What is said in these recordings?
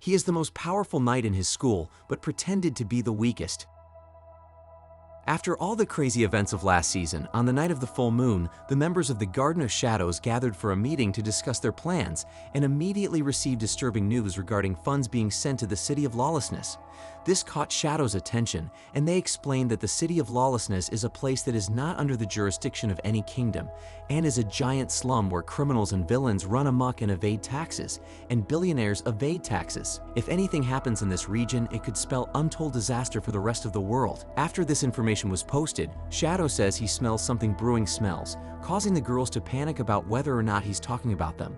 He is the most powerful knight in his school, but pretended to be the weakest. After all the crazy events of last season, on the night of the full moon, the members of the Garden of Shadows gathered for a meeting to discuss their plans and immediately received disturbing news regarding funds being sent to the City of Lawlessness. This caught Shadow's attention, and they explained that the City of Lawlessness is a place that is not under the jurisdiction of any kingdom, and is a giant slum where criminals and villains run amok and evade taxes, and billionaires evade taxes. If anything happens in this region, it could spell untold disaster for the rest of the world. After this information was posted, Shadow says he smells something brewing smells, causing the girls to panic about whether or not he's talking about them.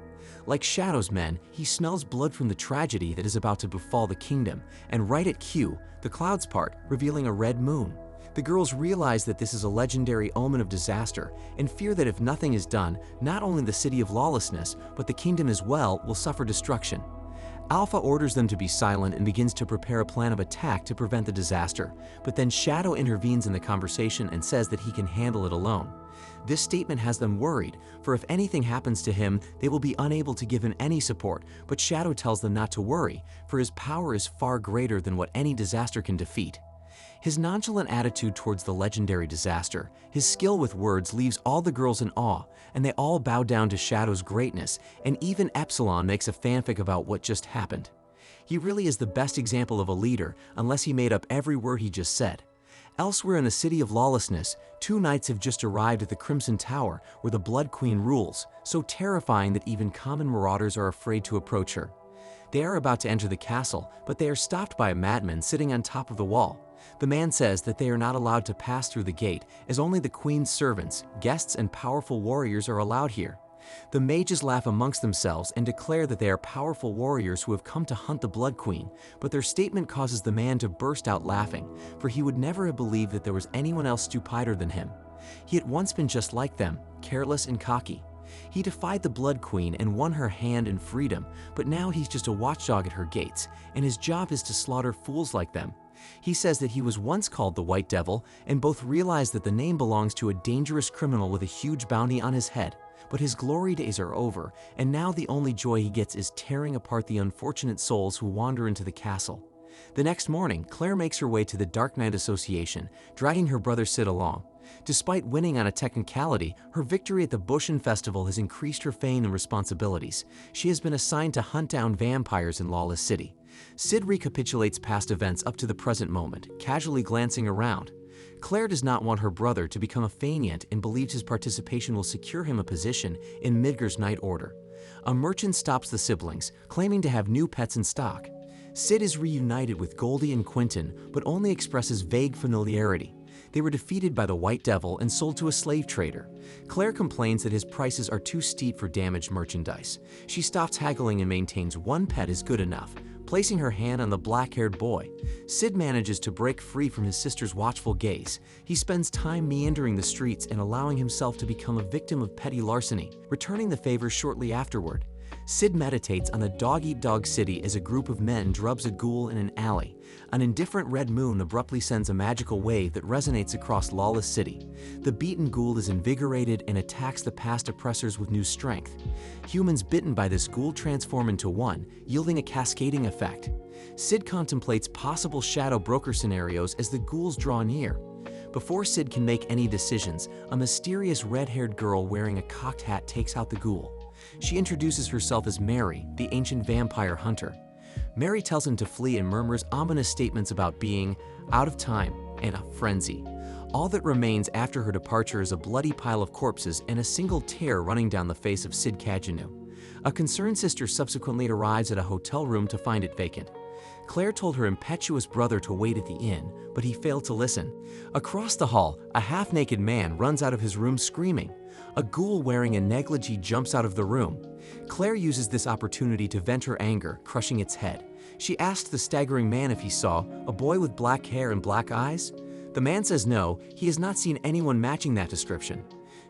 Like Shadow's men, he smells blood from the tragedy that is about to befall the kingdom, and right at cue, the clouds part, revealing a red moon. The girls realize that this is a legendary omen of disaster, and fear that if nothing is done, not only the City of Lawlessness, but the kingdom as well will suffer destruction. Alpha orders them to be silent and begins to prepare a plan of attack to prevent the disaster, but then Shadow intervenes in the conversation and says that he can handle it alone. This statement has them worried, for if anything happens to him, they will be unable to give him any support, but Shadow tells them not to worry, for his power is far greater than what any disaster can defeat. His nonchalant attitude towards the legendary disaster, his skill with words leaves all the girls in awe, and they all bow down to Shadow's greatness, and even Epsilon makes a fanfic about what just happened. He really is the best example of a leader, unless he made up every word he just said. Elsewhere in the City of Lawlessness, two knights have just arrived at the Crimson Tower, where the Blood Queen rules, so terrifying that even common marauders are afraid to approach her. They are about to enter the castle, but they are stopped by a madman sitting on top of the wall. The man says that they are not allowed to pass through the gate, as only the queen's servants, guests, and powerful warriors are allowed here. The mages laugh amongst themselves and declare that they are powerful warriors who have come to hunt the Blood Queen, but their statement causes the man to burst out laughing, for he would never have believed that there was anyone else stupider than him. He had once been just like them, careless and cocky. He defied the Blood Queen and won her hand and freedom, but now he's just a watchdog at her gates, and his job is to slaughter fools like them. He says that he was once called the White Devil, and both realize that the name belongs to a dangerous criminal with a huge bounty on his head. But his glory days are over, and now the only joy he gets is tearing apart the unfortunate souls who wander into the castle. The next morning, Claire makes her way to the Dark Knight Association, dragging her brother Sid along. Despite winning on a technicality, her victory at the Bushin Festival has increased her fame and responsibilities. She has been assigned to hunt down vampires in Lawless City. Sid recapitulates past events up to the present moment, casually glancing around. Claire does not want her brother to become a fainéant and believes his participation will secure him a position in Midgar's Night Order. A merchant stops the siblings, claiming to have new pets in stock. Sid is reunited with Goldie and Quentin, but only expresses vague familiarity. They were defeated by the White Devil and sold to a slave trader. Claire complains that his prices are too steep for damaged merchandise. She stops haggling and maintains one pet is good enough, placing her hand on the black-haired boy. Sid manages to break free from his sister's watchful gaze. He spends time meandering the streets and allowing himself to become a victim of petty larceny, returning the favor shortly afterward. Sid meditates on a dog-eat-dog city as a group of men drubs a ghoul in an alley. An indifferent red moon abruptly sends a magical wave that resonates across Lawless City. The beaten ghoul is invigorated and attacks the past oppressors with new strength. Humans bitten by this ghoul transform into one, yielding a cascading effect. Sid contemplates possible shadow broker scenarios as the ghouls draw near. Before Sid can make any decisions, a mysterious red-haired girl wearing a cocked hat takes out the ghoul. She introduces herself as Mary, the ancient vampire hunter. Mary tells him to flee and murmurs ominous statements about being out of time and a frenzy. All that remains after her departure is a bloody pile of corpses and a single tear running down the face of Sid Kajanu. A concerned sister subsequently arrives at a hotel room to find it vacant. Claire told her impetuous brother to wait at the inn, but he failed to listen. Across the hall, a half-naked man runs out of his room screaming. A ghoul wearing a negligee jumps out of the room. Claire uses this opportunity to vent her anger, crushing its head. She asks the staggering man if he saw a boy with black hair and black eyes. The man says no, he has not seen anyone matching that description.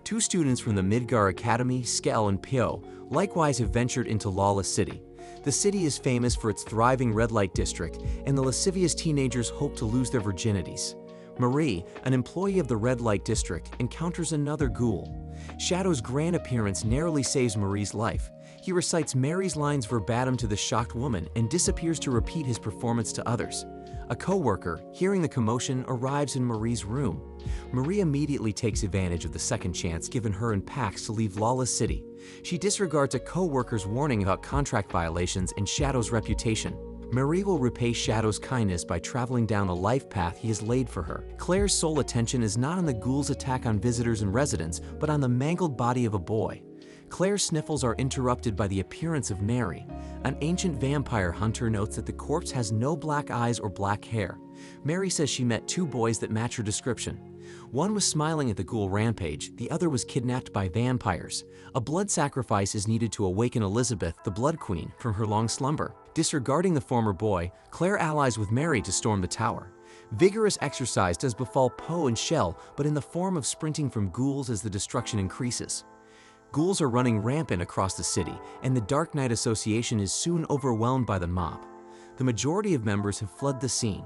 Two students from the Midgar Academy, Skell and Pyo, likewise have ventured into Lawless City. The city is famous for its thriving red light district, and the lascivious teenagers hope to lose their virginities. Marie, an employee of the red light district, encounters another ghoul. Shadow's grand appearance narrowly saves Marie's life. He recites Mary's lines verbatim to the shocked woman and disappears to repeat his performance to others. A co-worker, hearing the commotion, arrives in Marie's room. Marie immediately takes advantage of the second chance given her and Pax to leave Lawless City. She disregards a co-worker's warning about contract violations and Shadow's reputation. Marie will repay Shadow's kindness by traveling down a life path he has laid for her. Claire's sole attention is not on the ghouls' attack on visitors and residents, but on the mangled body of a boy. Claire's sniffles are interrupted by the appearance of Mary. An ancient vampire hunter notes that the corpse has no black eyes or black hair. Mary says she met two boys that match her description. One was smiling at the ghoul rampage, the other was kidnapped by vampires. A blood sacrifice is needed to awaken Elizabeth, the Blood Queen, from her long slumber. Disregarding the former boy, Claire allies with Mary to storm the tower. Vigorous exercise does befall Poe and Shell, but in the form of sprinting from ghouls as the destruction increases. Ghouls are running rampant across the city, and the Dark Knight Association is soon overwhelmed by the mob. The majority of members have fled the scene.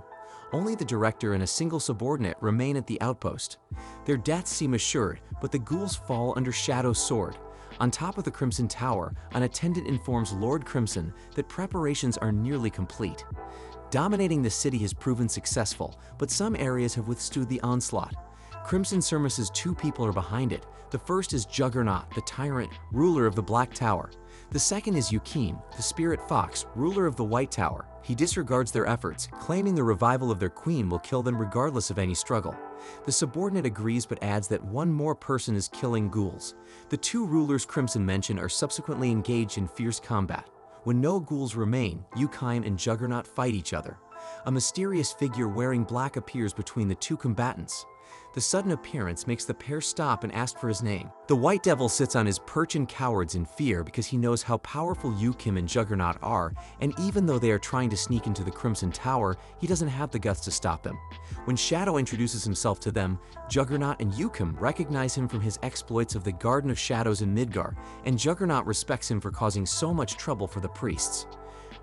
Only the director and a single subordinate remain at the outpost. Their deaths seem assured, but the ghouls fall under Shadow's sword. On top of the Crimson Tower, an attendant informs Lord Crimson that preparations are nearly complete. Dominating the city has proven successful, but some areas have withstood the onslaught. Crimson surmises two people are behind it. The first is Juggernaut, the tyrant, ruler of the Black Tower. The second is Yukim, the spirit fox, ruler of the White Tower. He disregards their efforts, claiming the revival of their queen will kill them regardless of any struggle. The subordinate agrees but adds that one more person is killing ghouls. The two rulers Crimson mentioned are subsequently engaged in fierce combat. When no ghouls remain, Yukim and Juggernaut fight each other. A mysterious figure wearing black appears between the two combatants. The sudden appearance makes the pair stop and ask for his name. The White Devil sits on his perch and cowers in fear because he knows how powerful Yukim and Juggernaut are, and even though they are trying to sneak into the Crimson Tower, he doesn't have the guts to stop them. When Shadow introduces himself to them, Juggernaut and Yukim recognize him from his exploits of the Garden of Shadows in Midgar, and Juggernaut respects him for causing so much trouble for the priests.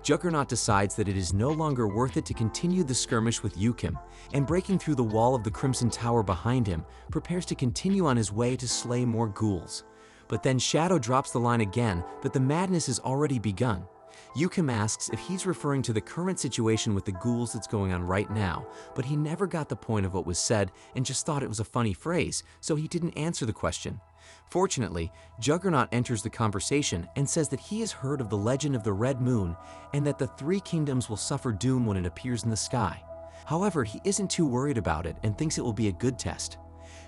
Juggernaut decides that it is no longer worth it to continue the skirmish with Yukim, and breaking through the wall of the Crimson Tower behind him, prepares to continue on his way to slay more ghouls. But then Shadow drops the line again that the madness has already begun. Yukim asks if he's referring to the current situation with the ghouls that's going on right now, but he never got the point of what was said and just thought it was a funny phrase, so he didn't answer the question. Fortunately, Juggernaut enters the conversation and says that he has heard of the legend of the Red Moon and that the three kingdoms will suffer doom when it appears in the sky. However, he isn't too worried about it and thinks it will be a good test.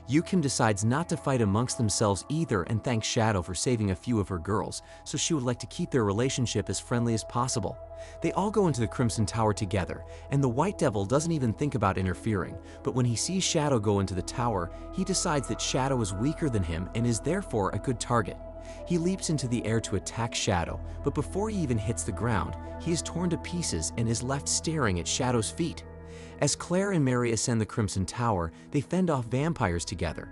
Yukim decides not to fight amongst themselves either and thanks Shadow for saving a few of her girls, so she would like to keep their relationship as friendly as possible. They all go into the Crimson Tower together, and the White Devil doesn't even think about interfering, but when he sees Shadow go into the tower, he decides that Shadow is weaker than him and is therefore a good target. He leaps into the air to attack Shadow, but before he even hits the ground, he is torn to pieces and is left staring at Shadow's feet. As Claire and Mary ascend the Crimson Tower, they fend off vampires together.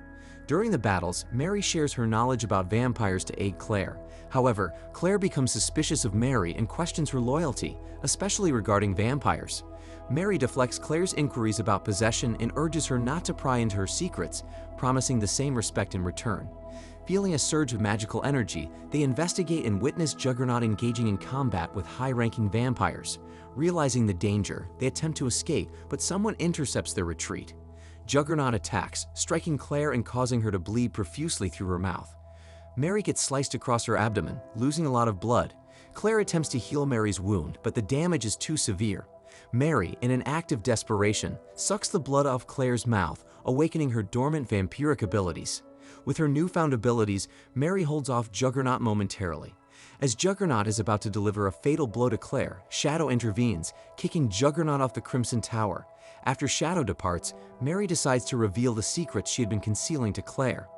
During the battles, Mary shares her knowledge about vampires to aid Claire. However, Claire becomes suspicious of Mary and questions her loyalty, especially regarding vampires. Mary deflects Claire's inquiries about possession and urges her not to pry into her secrets, promising the same respect in return. Feeling a surge of magical energy, they investigate and witness Juggernaut engaging in combat with high-ranking vampires. Realizing the danger, they attempt to escape, but someone intercepts their retreat. Juggernaut attacks, striking Claire and causing her to bleed profusely through her mouth. Mary gets sliced across her abdomen, losing a lot of blood. Claire attempts to heal Mary's wound, but the damage is too severe. Mary, in an act of desperation, sucks the blood off Claire's mouth, awakening her dormant vampiric abilities. With her newfound abilities, Mary holds off Juggernaut momentarily. As Juggernaut is about to deliver a fatal blow to Claire, Shadow intervenes, kicking Juggernaut off the Crimson Tower. After Shadow departs, Mary decides to reveal the secrets she had been concealing to Claire.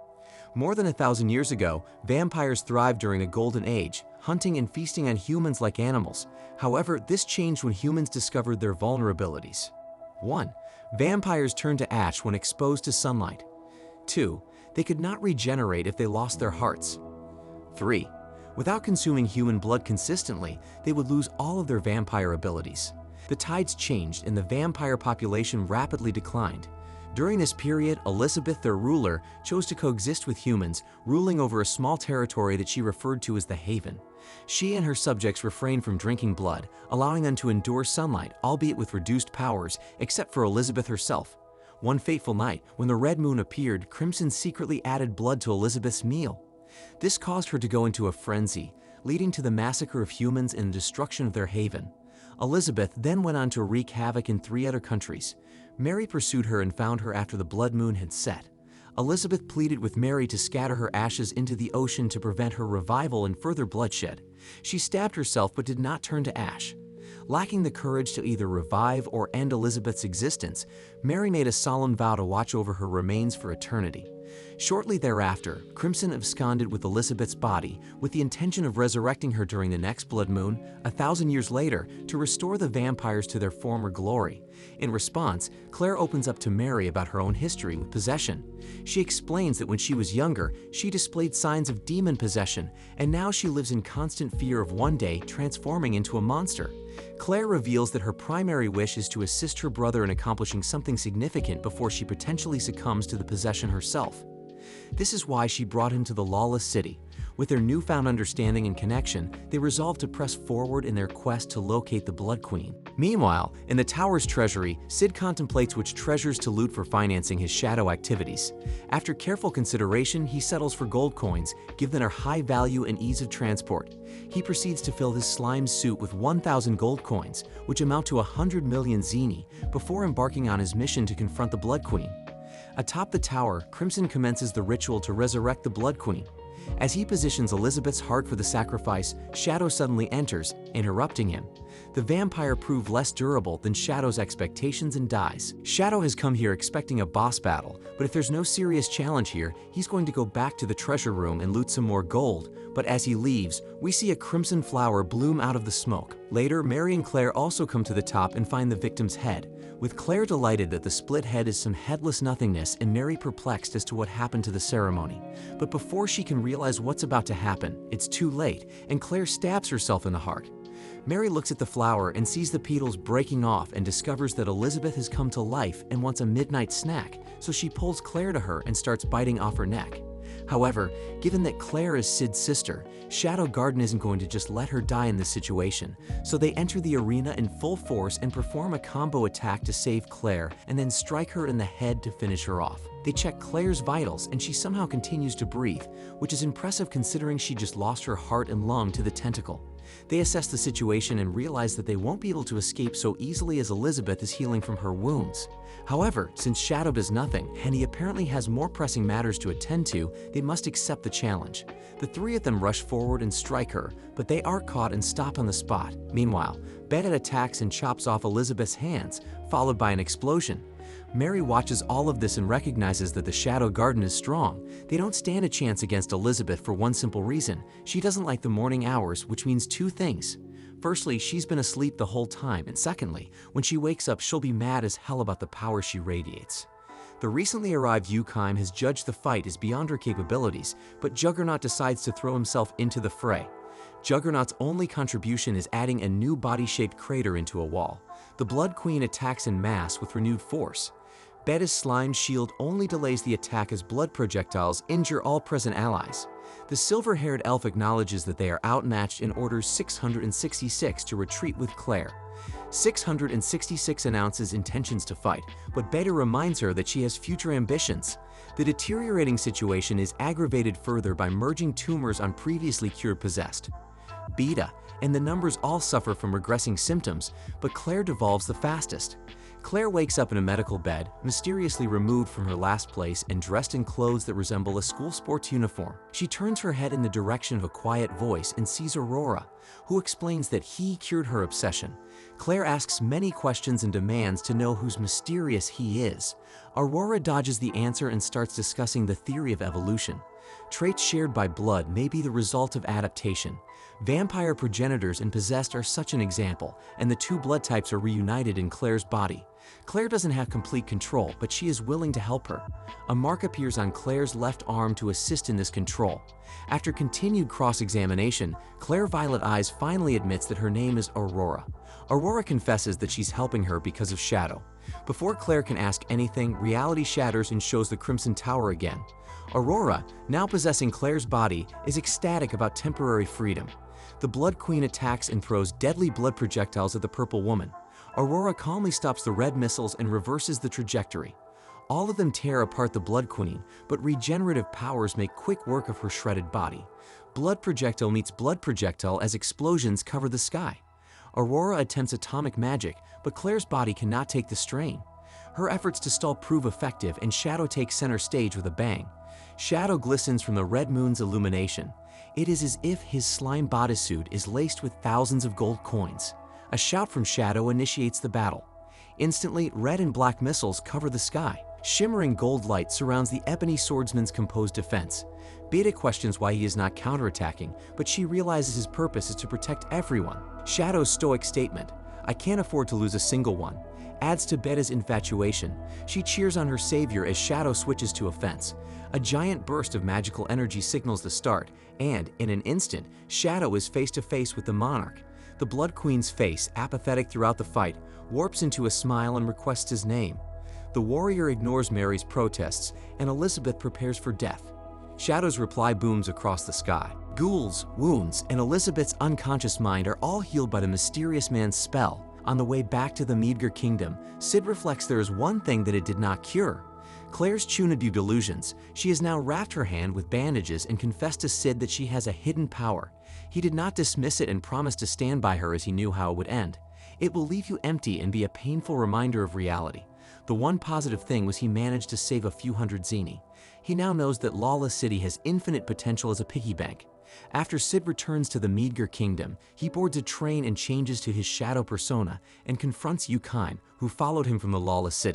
More than 1,000 years ago, vampires thrived during the Golden Age, hunting and feasting on humans like animals. However, this changed when humans discovered their vulnerabilities. 1. Vampires turned to ash when exposed to sunlight. 2. They could not regenerate if they lost their hearts. 3. Without consuming human blood consistently, they would lose all of their vampire abilities. The tides changed and the vampire population rapidly declined. During this period, Elizabeth, their ruler, chose to coexist with humans, ruling over a small territory that she referred to as the Haven. She and her subjects refrain from drinking blood, allowing them to endure sunlight, albeit with reduced powers, except for Elizabeth herself. One fateful night, when the red moon appeared, Crimson secretly added blood to Elizabeth's meal. This caused her to go into a frenzy, leading to the massacre of humans and the destruction of their haven. Elizabeth then went on to wreak havoc in 3 other countries. Mary pursued her and found her after the blood moon had set. Elizabeth pleaded with Mary to scatter her ashes into the ocean to prevent her revival and further bloodshed. She stabbed herself but did not turn to ash. Lacking the courage to either revive or end Elizabeth's existence, Mary made a solemn vow to watch over her remains for eternity. Shortly thereafter, Crimson absconded with Elizabeth's body with the intention of resurrecting her during the next blood moon, 1,000 years later, to restore the vampires to their former glory. In response, Claire opens up to Mary about her own history with possession. She explains that when she was younger, she displayed signs of demon possession, and now she lives in constant fear of one day transforming into a monster. Claire reveals that her primary wish is to assist her brother in accomplishing something significant before she potentially succumbs to the possession herself. This is why she brought him to the lawless city. With their newfound understanding and connection, they resolve to press forward in their quest to locate the Blood Queen. Meanwhile, in the tower's treasury, Sid contemplates which treasures to loot for financing his shadow activities. After careful consideration, he settles for gold coins, given their high value and ease of transport. He proceeds to fill his slime suit with 1,000 gold coins, which amount to 100 million zeni, before embarking on his mission to confront the Blood Queen. Atop the tower, Crimson commences the ritual to resurrect the Blood Queen. As he positions Elizabeth's heart for the sacrifice, Shadow suddenly enters, interrupting him. The vampire proved less durable than Shadow's expectations and dies. Shadow has come here expecting a boss battle, but if there's no serious challenge here, he's going to go back to the treasure room and loot some more gold. But as he leaves, we see a crimson flower bloom out of the smoke. Later, Mary and Claire also come to the top and find the victim's head. With Claire delighted that the split head is some headless nothingness and Mary perplexed as to what happened to the ceremony. But before she can realize what's about to happen, it's too late, and Claire stabs herself in the heart. Mary looks at the flower and sees the petals breaking off and discovers that Elizabeth has come to life and wants a midnight snack, so she pulls Claire to her and starts biting off her neck. However, given that Claire is Sid's sister, Shadow Garden isn't going to just let her die in this situation, so they enter the arena in full force and perform a combo attack to save Claire and then strike her in the head to finish her off. They check Claire's vitals and she somehow continues to breathe, which is impressive considering she just lost her heart and lung to the tentacle. They assess the situation and realize that they won't be able to escape so easily as Elizabeth is healing from her wounds. However, since Shadow does nothing, and he apparently has more pressing matters to attend to, they must accept the challenge. The 3 of them rush forward and strike her, but they are caught and stop on the spot. Meanwhile, Bennett attacks and chops off Elizabeth's hands, followed by an explosion. Mary watches all of this and recognizes that the Shadow Garden is strong. They don't stand a chance against Elizabeth for one simple reason. She doesn't like the morning hours, which means 2 things. Firstly, she's been asleep the whole time, and secondly, when she wakes up, she'll be mad as hell about the power she radiates. The recently arrived Yukheim has judged the fight as beyond her capabilities, but Juggernaut decides to throw himself into the fray. Juggernaut's only contribution is adding a new body-shaped crater into a wall. The Blood Queen attacks en masse with renewed force. Betta's slime shield only delays the attack as blood projectiles injure all present allies. The silver-haired elf acknowledges that they are outmatched and orders 666 to retreat with Claire. 666 announces intentions to fight, but Betta reminds her that she has future ambitions. The deteriorating situation is aggravated further by merging tumors on previously cured possessed. Beta and the numbers all suffer from regressing symptoms, but Claire devolves the fastest. Claire wakes up in a medical bed, mysteriously removed from her last place and dressed in clothes that resemble a school sports uniform. She turns her head in the direction of a quiet voice and sees Aurora, who explains that he cured her obsession. Claire asks many questions and demands to know who's mysterious he is. Aurora dodges the answer and starts discussing the theory of evolution. Traits shared by blood may be the result of adaptation. Vampire progenitors and possessed are such an example, and the 2 blood types are reunited in Claire's body. Claire doesn't have complete control, but she is willing to help her. A mark appears on Claire's left arm to assist in this control. After continued cross-examination, Claire Violet Eyes finally admits that her name is Aurora. Aurora confesses that she's helping her because of Shadow. Before Claire can ask anything, reality shatters and shows the Crimson Tower again. Aurora, now possessing Claire's body, is ecstatic about temporary freedom. The Blood Queen attacks and throws deadly blood projectiles at the Purple Woman. Aurora calmly stops the red missiles and reverses the trajectory. All of them tear apart the Blood Queen, but regenerative powers make quick work of her shredded body. Blood projectile meets blood projectile as explosions cover the sky. Aurora attempts atomic magic, but Claire's body cannot take the strain. Her efforts to stall prove effective, and Shadow takes center stage with a bang. Shadow glistens from the red moon's illumination. It is as if his slime bodysuit is laced with thousands of gold coins. A shout from Shadow initiates the battle. Instantly, red and black missiles cover the sky. Shimmering gold light surrounds the ebony swordsman's composed defense. Beta questions why he is not counterattacking, but she realizes his purpose is to protect everyone. Shadow's stoic statement, "I can't afford to lose a single one," adds to Beta's infatuation. She cheers on her savior as Shadow switches to offense. A giant burst of magical energy signals the start, and, in an instant, Shadow is face to face with the monarch. The Blood Queen's face, apathetic throughout the fight, warps into a smile and requests his name. The warrior ignores Mary's protests, and Elizabeth prepares for death. Shadow's reply booms across the sky. Ghouls, wounds, and Elizabeth's unconscious mind are all healed by the mysterious man's spell. On the way back to the Midgar Kingdom, Sid reflects there is one thing that it did not cure. Claire's Chunadu delusions. She has now wrapped her hand with bandages and confessed to Sid that she has a hidden power. He did not dismiss it and promised to stand by her as he knew how it would end. It will leave you empty and be a painful reminder of reality. The one positive thing was he managed to save a few hundred Zeni. He now knows that Lawless City has infinite potential as a piggy bank. After Sid returns to the Midgar Kingdom, he boards a train and changes to his shadow persona and confronts Yukine, who followed him from the Lawless City.